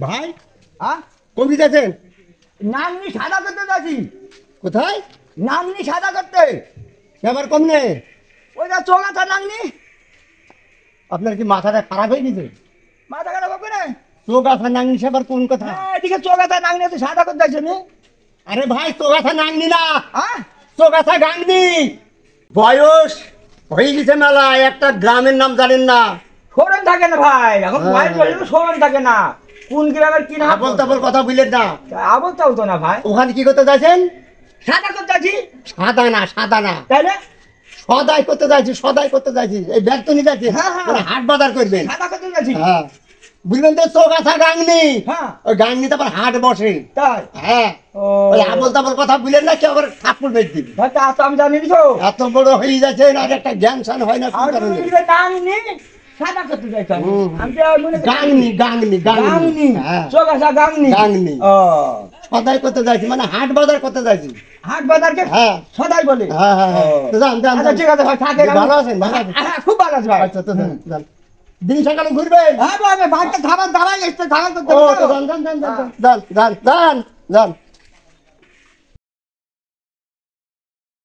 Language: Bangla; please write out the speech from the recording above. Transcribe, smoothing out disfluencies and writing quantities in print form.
ভাই কোন দিকে আছেন? নাংনি সাদা করতে যাচ্ছি। কোথায়? নাংনি সাদা করতে। এবার কম নেই। ওইটা চোগাছা নাংনি। আপনার কি মাথাটা খারাপ হয়ে গেছে? মাথা খারাপ হবে না? চোগাছা নাংনি সেবার কোন কথা? এদিকে চোগাছা নাংনি আছে, সাদা করতে যাচ্ছি আমি। আরে ভাই চোগাছা নাংনি না, হ্যাঁ চোগাছা গাংনি। বয়স হয়ে গেছে মেলা, একটা গ্রামের নাম জানেন না? স্মরণ থাকে না ভাই, এখন বয়স হলে তো স্মরণ থাকে না। কোন গ্রামের কি নাম? আবল তাবল কথা বুঝলেন না। আবল তাও তো না ভাই। ওখানে কি করতে যাচ্ছেন? সাদা করতে যাচ্ছি। সাদা না, সাদা না, তাইলে সদাই করতে যাচ্ছি, সদাই করতে যাচ্ছি। এই ব্যাগ তো নিয়ে যাচ্ছি, হ্যাঁ, হ্যাঁ। মানে হাট বাজার করবেন। সাদা করতে যাচ্ছি। হ্যাঁ বুঝলেন তো, চোগাছা গাংনি। হ্যাঁ ওই গাংনিতে আবার হাট বসে। তাই? হ্যাঁ ও ওই আবল তাবল কথা বুঝলেন না, কি আবার ঠাকুর বেচ দিবি। ভাই, তা তো আমি জানি তো। এত বড় হয়ে যাচ্ছে আর একটা জ্ঞান সান হয় না কোন আর কারণে? তুমি যে নাংনি সাদা করতে যাচ্ছি। আমি তো মনে করি গাংনি গাংনি গাংনি। গাংনি, হ্যাঁ চোগাছা গাংনি। গাংনি। ও সদাই করতে যাচ্ছি, মানে হাট বাজার করতে যাচ্ছি। হাট বাজারকে হ্যাঁ সদাই বলে। হ্যাঁ হ্যাঁ হ্যাঁ। তো যান যান আচ্ছা যান। ঠিক আছে ভাই, থাকে। ভালো আছেন? ভালো আছেন? হ্যাঁ খুব ভালো আছে ভাই। আচ্ছা তো যান যান। দিন সকালে ঘুরবেন? হ্যাঁ ভাই, ভাইটা খাবার দাবাই এসছে, খাবার করতে ও হবে তো তো। যান যান যান যান যান যান যান যান।